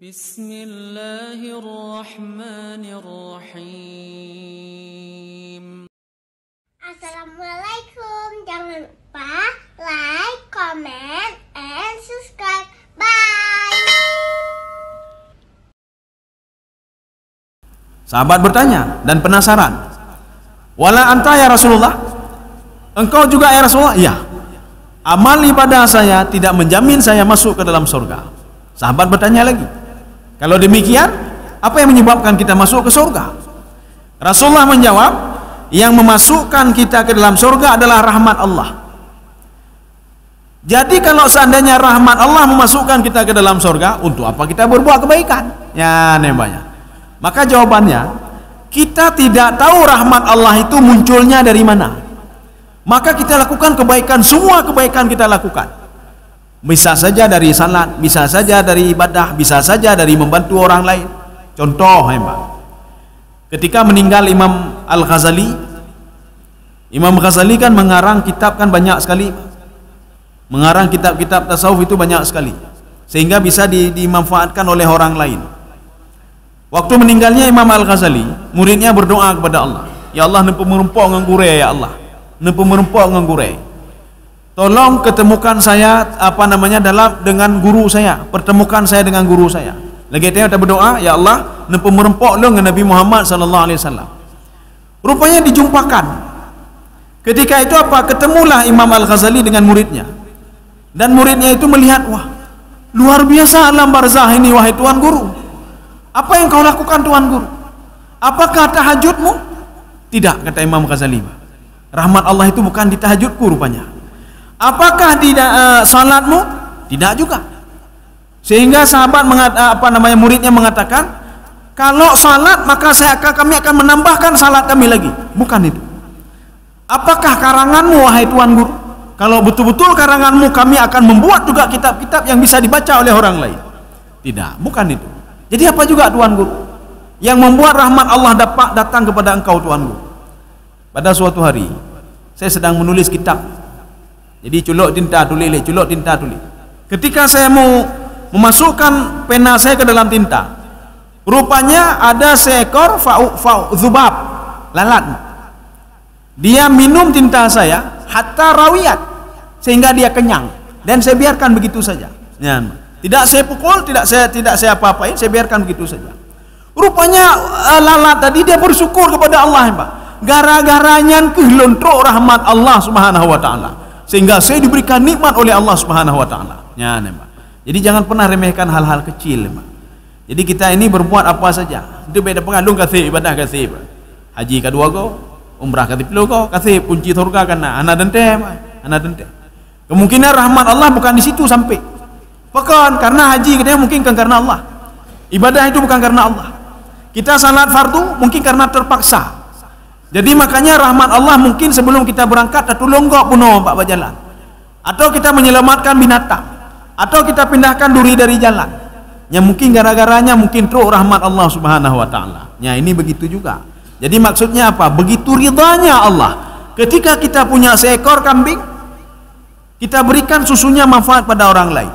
Bismillahirrahmanirrahim. Assalamualaikum. Jangan lupa like, comment, and subscribe. Bye. Sahabat bertanya dan penasaran. Wala anta ya Rasulullah? Engkau juga ya Rasulullah? Iya. Amal ibadah saya tidak menjamin saya masuk ke dalam surga. Sahabat bertanya lagi. Kalau demikian, apa yang menyebabkan kita masuk ke surga? Rasulullah menjawab, yang memasukkan kita ke dalam surga adalah rahmat Allah. Jadi kalau seandainya rahmat Allah memasukkan kita ke dalam surga, untuk apa kita berbuat kebaikan? Ya, nembaknya. Maka jawabannya, kita tidak tahu rahmat Allah itu munculnya dari mana. Maka kita lakukan kebaikan, semua kebaikan kita lakukan. Bisa saja dari salat, bisa saja dari ibadah, bisa saja dari membantu orang lain. Contoh, ketika meninggal Imam Al-Ghazali, Imam Ghazali kan mengarang kitab kan banyak sekali. Mengarang kitab-kitab tasawuf itu banyak sekali, sehingga bisa dimanfaatkan oleh orang lain. Waktu meninggalnya Imam Al-Ghazali, muridnya berdoa kepada Allah, ya Allah, nempu merumpok nganggurai, ya Allah, nempu merumpok nganggurai. Tolong ketemukan saya dengan guru saya, pertemukan saya dengan guru saya. Lagi dia berdoa, ya Allah, nempu merempok lo dengan Nabi Muhammad sallallahu alaihi wasallam. Rupanya dijumpakan. Ketika itu ketemulah Imam Al-Ghazali dengan muridnya. Dan muridnya itu melihat, wah, luar biasa alam barzah ini, wahai tuan guru. Apa yang kau lakukan tuan guru? Apakah tahajudmu? Tidak, kata Imam Ghazali. Rahmat Allah itu bukan di tahajudku rupanya. Apakah tidak salatmu? Tidak juga. Sehingga sahabat muridnya mengatakan, kalau salat maka kami akan menambahkan salat kami lagi. Bukan itu. Apakah karanganmu wahai tuan guru? Kalau betul-betul karanganmu, kami akan membuat juga kitab-kitab yang bisa dibaca oleh orang lain. Tidak, bukan itu. Jadi apa juga tuan guru? Yang membuat rahmat Allah datang kepada engkau tuan guru. Pada suatu hari, saya sedang menulis kitab. Jadi culuk tinta tulis. Ketika saya mau memasukkan pena saya ke dalam tinta, rupanya ada seekor zubab, lalat. Dia minum tinta saya hatta rawiyat, sehingga dia kenyang, dan saya biarkan begitu saja. Ya, tidak saya pukul, tidak saya apa-apain, saya biarkan begitu saja. Rupanya lalat tadi dia bersyukur kepada Allah, Pak. Gara-garanya kelontrok rahmat Allah Subhanahu wa taala, sehingga saya diberikan nikmat oleh Allah Subhanahu wa taala. Ya, jadi jangan pernah remehkan hal-hal kecil, Pak. Jadi kita ini berbuat apa saja, itu beda pengalung kasih ibadah kasih. Haji kedua kau, umrah ketiga kau, kasih kunci surga karena anak dente. Kemungkinan rahmat Allah bukan di situ sampai. Bukan karena haji kita mungkin kan karena Allah. Ibadah itu bukan karena Allah. Kita salat fardu mungkin karena terpaksa. Jadi makanya rahmat Allah mungkin sebelum kita berangkat tolong kok puno Pak berjalan. Atau kita menyelamatkan binatang, atau kita pindahkan duri dari jalan. Ya mungkin gara-garanya mungkin truk rahmat Allah Subhanahu wa taala. Ya ini begitu juga. Jadi maksudnya apa? Begitu ridhanya Allah. Ketika kita punya seekor kambing, kita berikan susunya manfaat pada orang lain.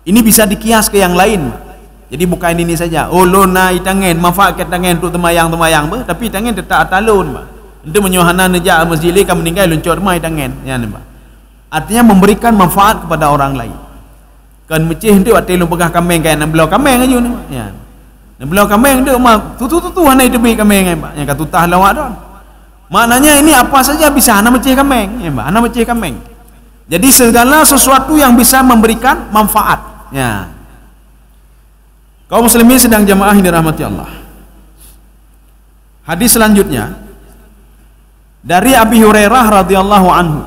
Ini bisa dikias ke yang lain. Jadi bukan ini saja. Oh lona itangen manfaat ke tangan untuk temayang tapi tangan tetap atalun, Pak. Itu menyuhana neja masjid kamu meninggal luncur mai tangan. Ya, Pak. Artinya memberikan manfaat kepada orang lain. Kan mecih itu ati lu pegah kameng kayak nak belau kameng aja ni, Pak. Ya. Nak belau kameng tu mah tutu hanai tebi kameng, Pak. Yang katutah lawak dah. Maknanya ini apa saja bisa ana mecih kameng, ya, Pak. Ana mecih kameng. Jadi segala sesuatu yang bisa memberikan manfaat. Ya. Kaum muslimin sedang jamaah yang dirahmati Allah. Hadis selanjutnya dari Abi Hurairah radhiyallahu anhu.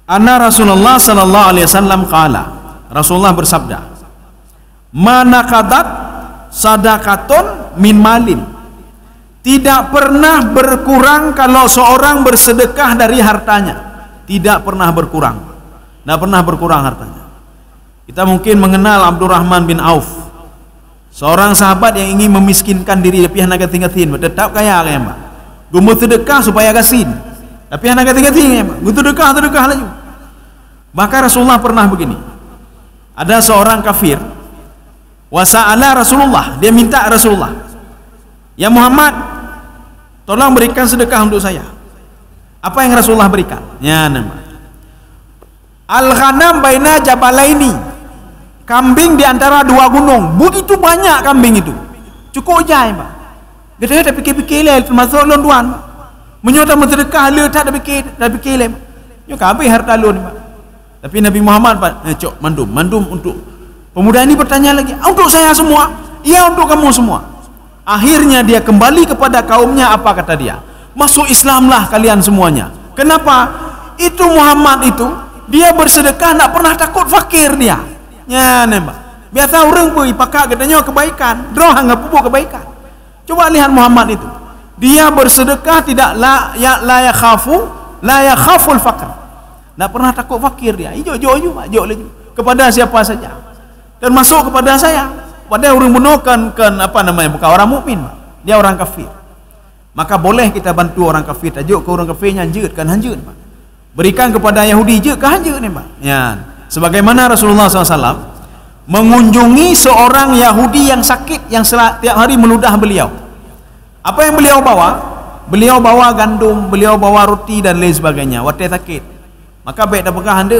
Anna Rasulullah sallallahu alaihi wasallam qala. Rasulullah bersabda, "Manaqadat sadaqatun min malin." Tidak pernah berkurang kalau seorang bersedekah dari hartanya. Tidak pernah berkurang. Tidak pernah berkurang hartanya. Kita mungkin mengenal Abdurrahman bin Auf, seorang sahabat yang ingin memiskinkan diri tapi hendak tinggatin, tetap kaya kan, Pak. Gumut sedekah supaya kasin, tapi hendak tinggatin, Pak. Gumut sedekah lagi. Maka Rasulullah pernah begini. Ada seorang kafir Wa sa'ala Rasulullah, dia minta Rasulullah, ya Muhammad, tolong berikan sedekah untuk saya. Apa yang Rasulullah berikan? Ya, nama al-ghanam baina jabalaini, kambing di antara dua gunung. Begitu banyak kambing itu, cukup jai, Pak. Kita tak fikir-fikir lah, termasuk lon tuan. Menyota mensedekah le tak ada fikir lah. Yo kabeh harta lon, Pak. Tapi Nabi Muhammad, Pak, cok mandum untuk pemuda ini bertanya lagi, untuk saya semua? Iya, untuk kamu semua. Akhirnya dia kembali kepada kaumnya, apa kata dia? Masuk Islamlah kalian semuanya. Kenapa? Itu Muhammad itu, dia bersedekah tak pernah takut fakir dia. Ya, nembak. Biasa orang pun pakak katanya kebaikan, droh hangga pupuk kebaikan. Coba lihat Muhammad itu. Dia bersedekah tidak la yakhaful faqr. Tak pernah takut fakir dia. Ijo lagi kepada siapa saja. Termasuk kepada saya. Pada orang bunuhkan apa namanya, bukan orang mukmin, dia orang kafir. Maka boleh kita bantu orang kafir, tajuk ke orang kafirnya hanjut kan hanjut, Pak. Berikan kepada Yahudi je ke hanjut ni, Pak. Ya. Sebagaimana Rasulullah SAW mengunjungi seorang Yahudi yang sakit, yang tiap hari meludah beliau. Apa yang beliau bawa? Beliau bawa gandum, beliau bawa roti dan lain sebagainya. Waktu sakit, maka baik dah pegang anda.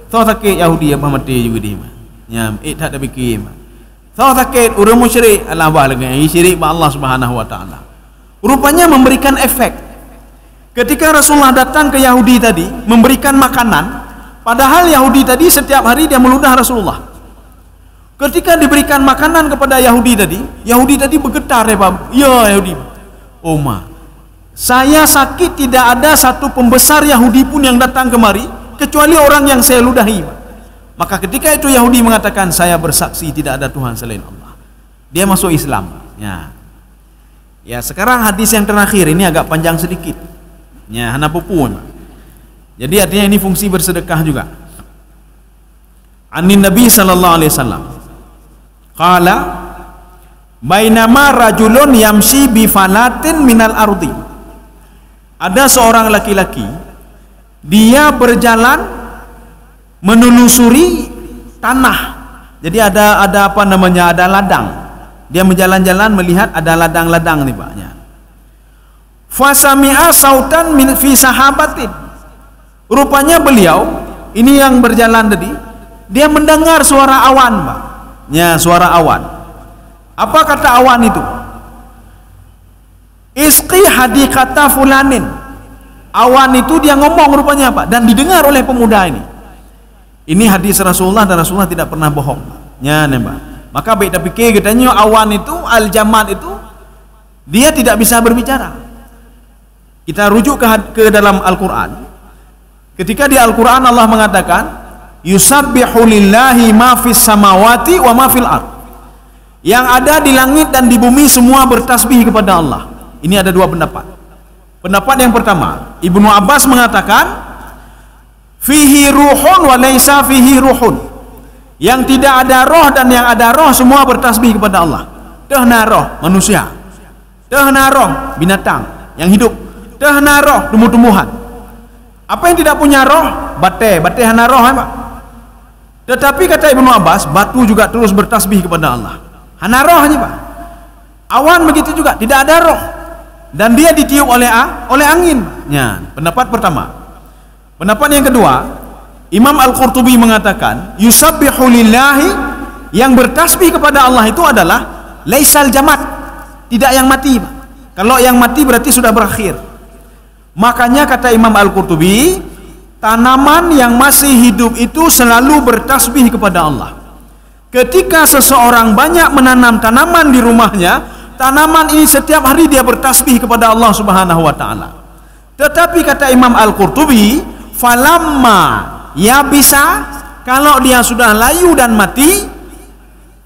Tahu sakit Yahudi apa mati juga dia. Ya, tak ada fikir. Tahu sakit orang musyrik, Allah bah lagi. Syirik ba Allah Subhanahu Wa Taala. Rupanya memberikan efek. Ketika Rasulullah datang ke Yahudi tadi memberikan makanan, padahal Yahudi tadi setiap hari dia meludah Rasulullah. Ketika diberikan makanan kepada Yahudi tadi bergetar, ya Pak. Ya Yahudi, oh ma, saya sakit, tidak ada satu pembesar Yahudi pun yang datang kemari kecuali orang yang saya ludahi. Maka ketika itu Yahudi mengatakan, saya bersaksi tidak ada Tuhan selain Allah. Dia masuk Islam. Ya sekarang hadis yang terakhir ini agak panjang sedikit. Ya, hana pupun. Jadi artinya ini fungsi bersedekah juga. Anin Nabi sallallahu alaihi wasallam qala bainama rajulun yamshi bi falatin minal ardi. Ada seorang laki-laki, dia berjalan menelusuri tanah. Jadi ada apa namanya, ada ladang. Dia berjalan-jalan melihat ada ladang-ladang nih, Pak. Fasami'a sautan min fi sahabatin. Rupanya beliau ini yang berjalan tadi, dia mendengar suara awan, Pak. Ya, suara awan. Apa kata awan itu? Isqi hadiqata fulanin. Awan itu dia ngomong rupanya, Pak, dan didengar oleh pemuda ini. Ini hadis Rasulullah dan Rasulullah tidak pernah bohong. Ya, nembak. Maka baik tak fikir katanya awan itu, al-jamad itu, dia tidak bisa berbicara. Kita rujuk ke dalam Al-Quran. Ketika di Al-Quran Allah mengatakan, yusabbihu lillahi ma fis samawati wa ma fil ard. Yang ada di langit dan di bumi semua bertasbih kepada Allah. Ini ada dua pendapat. Pendapat yang pertama, Ibnu Abbas mengatakan, fihi ruhun wa laisa fihi ruhun. Yang tidak ada roh dan yang ada roh semua bertasbih kepada Allah. Dahna roh manusia, dahna roh binatang yang hidup, dahna roh tumbuh-tumbuhan. Apa yang tidak punya roh? Bate hana roh, Pak. Tetapi kata Ibnu Abbas, batu juga terus bertasbih kepada Allah. Hana roh ni, Pak. Awan begitu juga, tidak ada roh. Dan dia ditiup oleh angin. Ya, pendapat pertama. Pendapat yang kedua, Imam Al-Qurtubi mengatakan, yusabbihu lillahi, yang bertasbih kepada Allah itu adalah laisal jamad, tidak yang mati, Pak. Kalau yang mati berarti sudah berakhir. Makanya kata Imam Al-Qurtubi, tanaman yang masih hidup itu selalu bertasbih kepada Allah. Ketika seseorang banyak menanam tanaman di rumahnya, tanaman ini setiap hari dia bertasbih kepada Allah Subhanahu wa taala. Tetapi kata Imam Al-Qurtubi, falamma ya bisa, kalau dia sudah layu dan mati,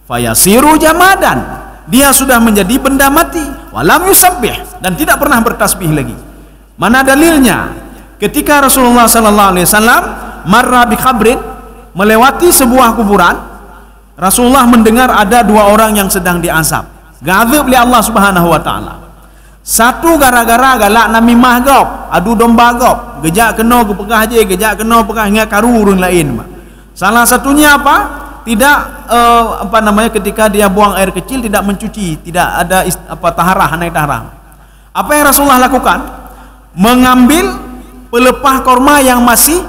fayasiru jamadan, dia sudah menjadi benda mati, walam yusabbih, dan tidak pernah bertasbih lagi. Mana dalilnya? Ketika Rasulullah sallallahu alaihi wasallam marra bi qabrin, melewati sebuah kuburan, Rasulullah mendengar ada dua orang yang sedang diazab, gazab oleh Allah Subhanahu wa taala. Satu gara-gara galak namimah gop, adu domba gop, gejak kena ke pegah je, gejak kena pegah hingga karu urang lain. Salah satunya apa? ketika dia buang air kecil tidak mencuci, tidak ada taharah, naik taharah. Apa yang Rasulullah lakukan? Mengambil pelepah korma yang masih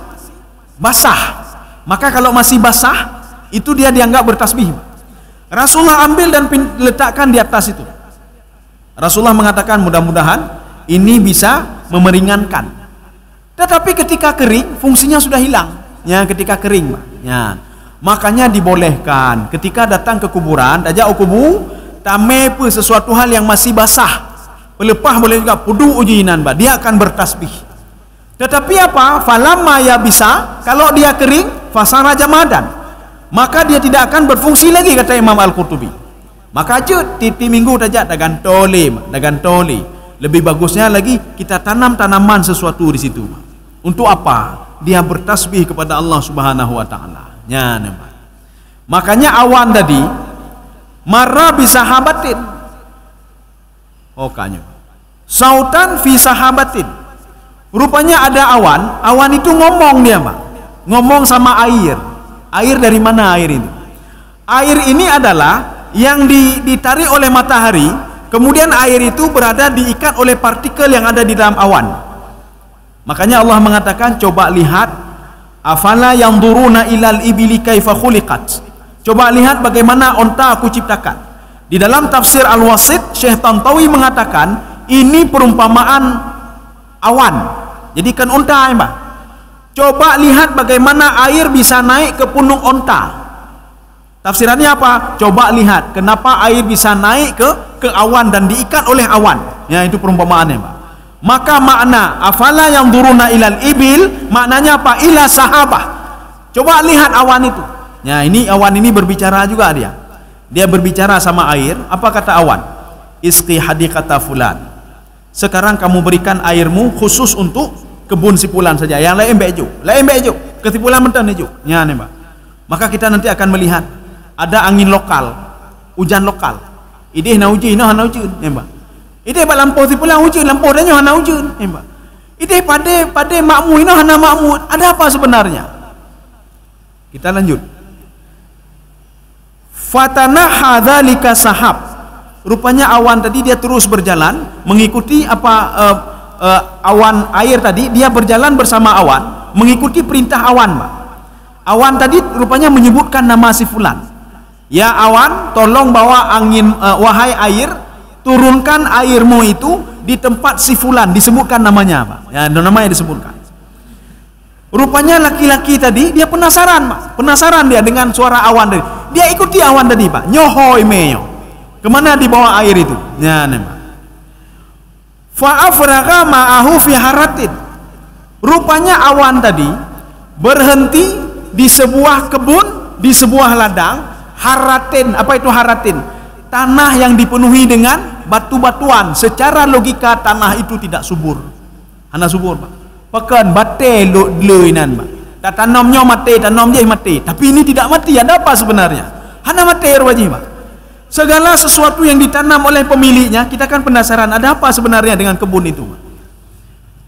basah. Maka kalau masih basah, itu dia dianggap bertasbih. Rasulullah ambil dan letakkan di atas itu. Rasulullah mengatakan mudah-mudahan ini bisa memeringankan. Tetapi ketika kering, fungsinya sudah hilang. Ya, ketika kering, ya. Makanya dibolehkan ketika datang ke kuburan, tajak kubu, tame sesuatu hal yang masih basah. Pelepah boleh juga pudu ujinan, dia akan bertasbih. Tetapi apa? Falamma ya bisa, kalau dia kering, fasara jamadan. Maka dia tidak akan berfungsi lagi, kata Imam Al-Qurtubi. Maka tiap minggu tajak dagan tole. Lebih bagusnya lagi kita tanam tanaman sesuatu di situ. Untuk apa? Dia bertasbih kepada Allah Subhanahu wa taala. Ya, nampak. Makanya awan tadi marra bi sahabatin. Kayaknya. Sautan fi sahabatin. Rupanya ada awan itu ngomong dia, Pak. Ngomong sama air. Air dari mana air itu? Air ini adalah yang ditarik oleh matahari, kemudian air itu berada diikat oleh partikel yang ada di dalam awan. Makanya Allah mengatakan, coba lihat, afala yanzuruna ilal ibili kaifa khuliqat. Coba lihat bagaimana onta aku ciptakan. Di dalam tafsir Al-Wasit, Syekh Tantawi mengatakan ini perumpamaan awan. Jadi kan onta, ya, Mbak. Coba lihat bagaimana air bisa naik ke punuk onta. Tafsirannya apa? Coba lihat kenapa air bisa naik ke awan dan diikat oleh awan. Ya, itu perumpamaannya, Pak. Maka makna afala yang duruna ilal ibil, maknanya apa? Ila sahabah. Coba lihat awan itu. Ya, ini awan ini berbicara juga dia. Dia berbicara sama air. Apa kata awan? Isqi hadiqata fulan. Sekarang kamu berikan airmu khusus untuk kebun si fulan saja. Yang lain bejo. Ke si fulan mentan bejo. Ya, nih, Pak. Maka kita nanti akan melihat ada angin lokal, hujan lokal. Ideh na hujan, hana hujan, Mbak. Ideh bak lampau si pulang hujan, lampau danya hana hujan, Mbak. Ideh pada makmu ino hana makmu. Ada apa sebenarnya? Kita lanjut. Fatanaha dzalika sahab. Rupanya awan tadi dia terus berjalan mengikuti awan air tadi, dia berjalan bersama awan, mengikuti perintah awan, Mbak. Awan tadi rupanya menyebutkan nama si fulan. Ya awan, tolong bawa angin, wahai air, turunkan airmu itu di tempat si fulan, disebutkan namanya, Pak. Ya, namanya disebutkan. Rupanya laki-laki tadi dia penasaran, Pak. Penasaran dia dengan suara awan tadi. Dia ikuti awan tadi, Pak. Nyohoi meyo. Kemana dibawa air itu? Ya, Pak. Fa afraga ma'ahu fi haratin. Rupanya awan tadi berhenti di sebuah kebun, di sebuah ladang. Haratin, apa itu haratin? Tanah yang dipenuhi dengan batu-batuan. Secara logika tanah itu tidak subur. Hana subur, Pak. Pekan bate loinan, Pak. Tak tanamnya mati, tanam je mati. Tapi ini tidak mati. Ada apa sebenarnya? Hana mati wajib, Pak. Segala sesuatu yang ditanam oleh pemiliknya, kita kan penasaran ada apa sebenarnya dengan kebun itu, Pak.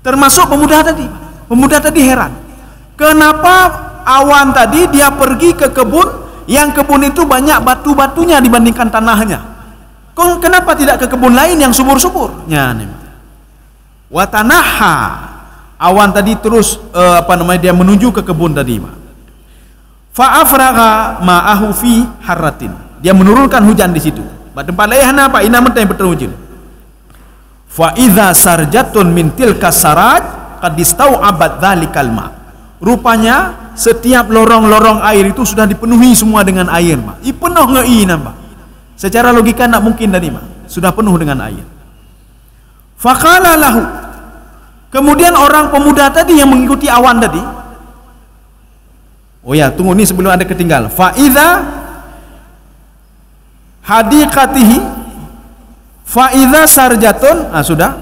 Termasuk pemuda tadi. Pemuda tadi heran. Kenapa awan tadi dia pergi ke kebun yang kebun itu banyak batu-batunya dibandingkan tanahnya? Kenapa tidak ke kebun lain yang subur-subur? Ya, nih. Watanaha. Awan tadi terus dia menuju ke kebun tadi, Pak. Fa'afraga ma'ahu fi haratin. Dia menurunkan hujan di situ. Pada tempat lain apa? Ina mentah betul hujan. Fa idza sarjatun min tilka saraj qad istau'abat dzalikal ma. Rupanya setiap lorong-lorong air itu sudah dipenuhi semua dengan air, Pak. Penuh ngei nampak. Secara logika tak mungkin tadi, Pak. Sudah penuh dengan air. Faqala lahu. Kemudian orang pemuda tadi yang mengikuti awan tadi. Oh ya, tunggu ini sebelum ada ketinggalan. Fa idza hadiqatihi fa idza sarjatun, sudah.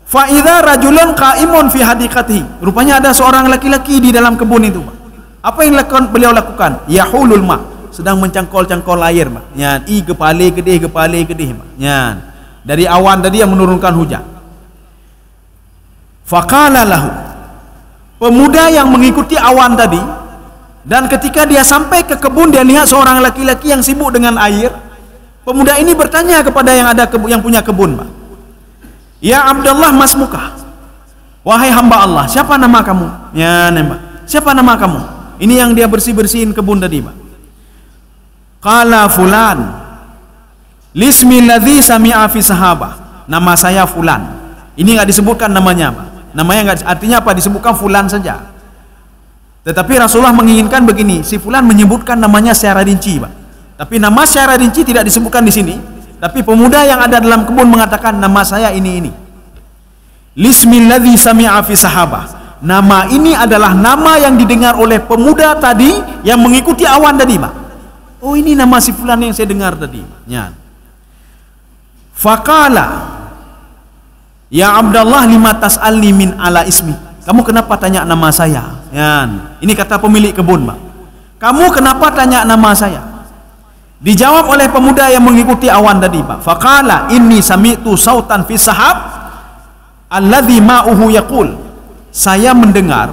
Fa idza rajulun qaimun fi hadiqatihi. Rupanya ada seorang laki-laki di dalam kebun itu, Pak. Apa yang beliau lakukan? Yahulul ma, sedang mencangkol-cangkol air, Pak. Ya, kepale kedih, Pak. Ya. Dari awan tadi yang menurunkan hujan. Faqala lahu. Pemuda yang mengikuti awan tadi Dan ketika dia sampai ke kebun, dia lihat seorang laki-laki yang sibuk dengan air. Pemuda ini bertanya kepada yang punya kebun, Pak. Ya Abdullah masmuka, wahai hamba Allah, siapa nama kamu? Ya nembak, siapa nama kamu? Ini yang dia bersih-bersihin kebun tadi, Pak. Qala fulan lismi ladzi sami'a fi sahabah. Nama saya fulan. Ini enggak disebutkan namanya, Pak. Namanya enggak, artinya apa? Disebutkan fulan saja. Tetapi Rasulullah menginginkan begini, si fulan menyebutkan namanya secara rinci, Pak. Tapi nama secara rinci tidak disebutkan di sini. Tapi pemuda yang ada dalam kebun mengatakan nama saya ini. Lismi ladzi sami'a fi sahabah. Nama ini adalah nama yang didengar oleh pemuda tadi yang mengikuti awan tadi, Pak. Oh, ini nama si fulan yang saya dengar tadi. Ya. Faqala ya Abdullah lima tas'alni min ala ismi. Kamu kenapa tanya nama saya? Ya. Ini kata pemilik kebun, Pak. Kamu kenapa tanya nama saya? Dijawab oleh pemuda yang mengikuti awan tadi, Pak. Faqala inni sami'tu sautan fi sahab alladzi ma'uhu yaqul. Saya mendengar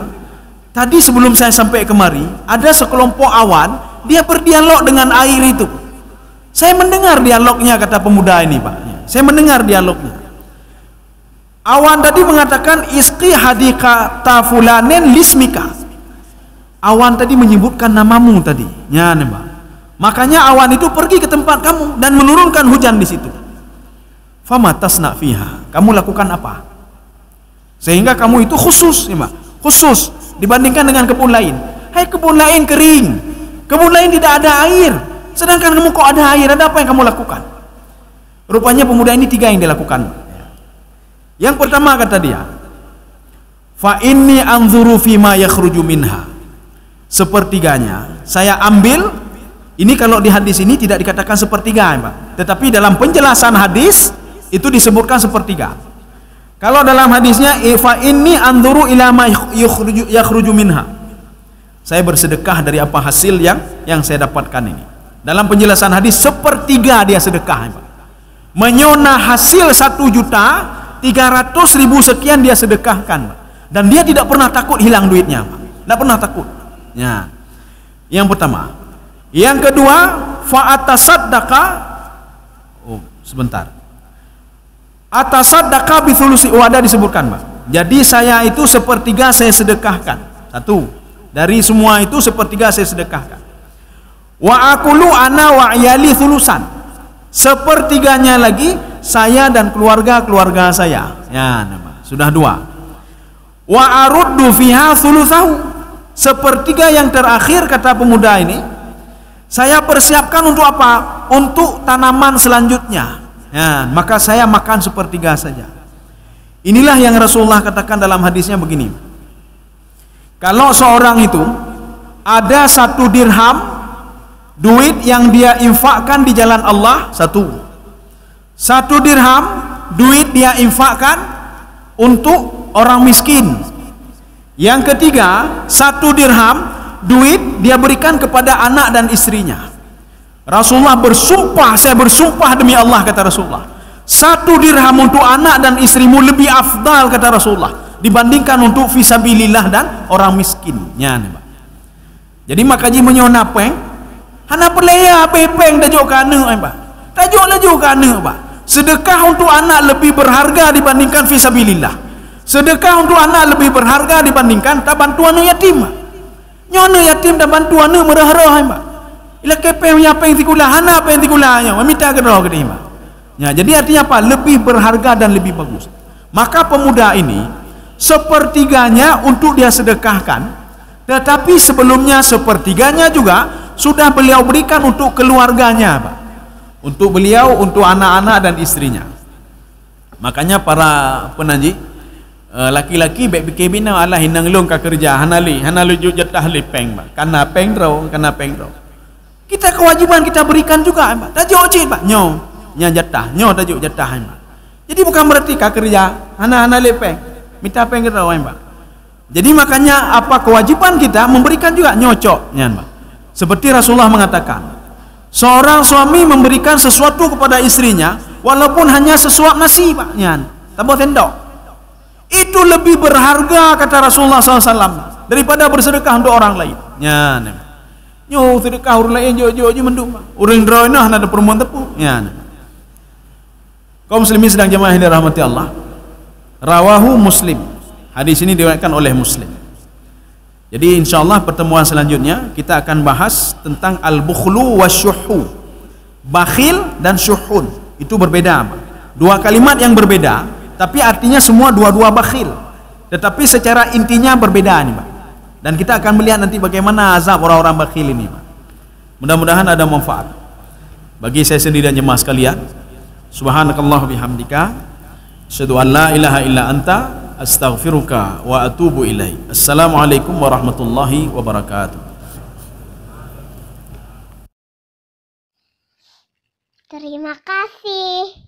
tadi sebelum saya sampai kemari ada sekelompok awan, dia berdialog dengan air itu. Saya mendengar dialognya, kata pemuda ini, Pak. Saya mendengar dialognya. Awan tadi mengatakan isqi hadikata fulanin lismika. Awan tadi menyebutkan namamu tadi. Ya, Pak. Makanya awan itu pergi ke tempat kamu dan menurunkan hujan di situ. Fama tasna fiha. Kamu lakukan apa? Sehingga kamu itu khusus, ya, Pak. Khusus dibandingkan dengan kebun lain. Hai, kebun lain kering. Kebun lain tidak ada air. Sedangkan kamu kok ada air. Ada apa yang kamu lakukan? Rupanya pemuda ini 3 yang dilakukan. Yang pertama kata dia, fa inni anzuru fima yakhruju minha. Sepertiganya saya ambil. Ini kalau di hadis ini tidak dikatakan sepertiga, Pak. Tetapi dalam penjelasan hadis itu disebutkan sepertiga. Kalau dalam hadisnya fa inni anzuru ila ma yakhruju minha. Saya bersedekah dari apa hasil yang saya dapatkan ini. Dalam penjelasan hadis sepertiga dia sedekah, Pak. Menyona hasil 1.300.000 sekian dia sedekahkan, Pak. Dan dia tidak pernah takut hilang duitnya, Pak. Tidak pernah takut. Ya. Yang pertama. Yang kedua, fa'atasaddaqa. Oh, sebentar. Atasaddaqa bi thulusi. Oh, ada disebutkan, Pak. Jadi saya itu sepertiga saya sedekahkan. 1. Dari semua itu sepertiga saya sedekahkan. Wa aqulu ana wa iyali thulusan. Sepertiganya lagi saya dan keluarga saya. Ya, nama. Sudah 2. Wa aruddu fiha thulutsahu. Sepertiga yang terakhir kata pemuda ini saya persiapkan untuk apa? Untuk tanaman selanjutnya. Ya, maka saya makan sepertiga saja. Inilah yang Rasulullah katakan dalam hadisnya begini. Kalau seorang itu ada 1 dirham duit yang dia infakkan di jalan Allah, 1 dirham duit dia infakkan untuk orang miskin. Yang ketiga, 1 dirham duit dia berikan kepada anak dan istrinya. Rasulullah bersumpah, saya bersumpah demi Allah, kata Rasulullah, 1 dirham untuk anak dan istrimu lebih afdal, kata Rasulullah, dibandingkan untuk fisabilillah dan orang miskinnya. Jadi makaji menyona peng hana pelaya pepeng tajuk kana, Pak. Tajuk laju kana, Pak. Sedekah untuk anak lebih berharga dibandingkan fisabilillah. Sedekah untuk anak lebih berharga dibandingkan tak bantuan yatim. Nyono yatim tak bantuan merah-merah, Pak. Ila kepeng apa yang tikulah, hana apa yang tikulahnya, minta ke roh ke dia. Ya, jadi artinya apa? Lebih berharga dan lebih bagus. Maka pemuda ini sepertiganya untuk dia sedekahkan, tetapi sebelumnya sepertiganya juga sudah beliau berikan untuk keluarganya, Pak. Untuk beliau, untuk anak-anak dan istrinya. Makanya para penaji laki-laki baik bikin bina Allah hinang long ka kerja hanali jatah li peng, Pak. Kana peng ro. Kita kewajiban kita berikan juga, Pak. Tajuk cik, Pak. Nya jatah, tajuk jatah, Pak. Jadi bukan berarti ka kerja hana li peng. Minta peng ro, Pak. Jadi makanya apa kewajiban kita memberikan juga nyocok, nyan, Pak. Seperti Rasulullah mengatakan, seorang suami memberikan sesuatu kepada istrinya walaupun hanya sesuap nasi, Pak, nyan, tambah sendok. Itu lebih berharga, kata Rasulullah SAW, daripada bersedekah untuk orang lain. Ya, nyo sedekah orang lain jo mendung. Orang droinah ada perempuan tepu. Ya. Kaum muslimin sedang jemaah yang dirahmati Allah. Rawahu Muslim. Hadis ini diriwayatkan oleh Muslim. Jadi insyaallah pertemuan selanjutnya kita akan bahas tentang al-bukhlu wasyuhu. Bakhil dan syuhun itu berbeda. Dua kalimat yang berbeda, tapi artinya semua dua-dua bakhil. Tetapi secara intinya berbeda nih, Pak. Dan kita akan melihat nanti bagaimana azab orang-orang bakhil ini, Pak. Mudah-mudahan ada manfaat bagi saya sendiri dan jemaah sekalian. Subhanakallah bihamdika, asyhadu an la ilaha illa anta, astaghfiruka wa atubu ilaik. Assalamualaikum warahmatullahi wabarakatuh. Terima kasih.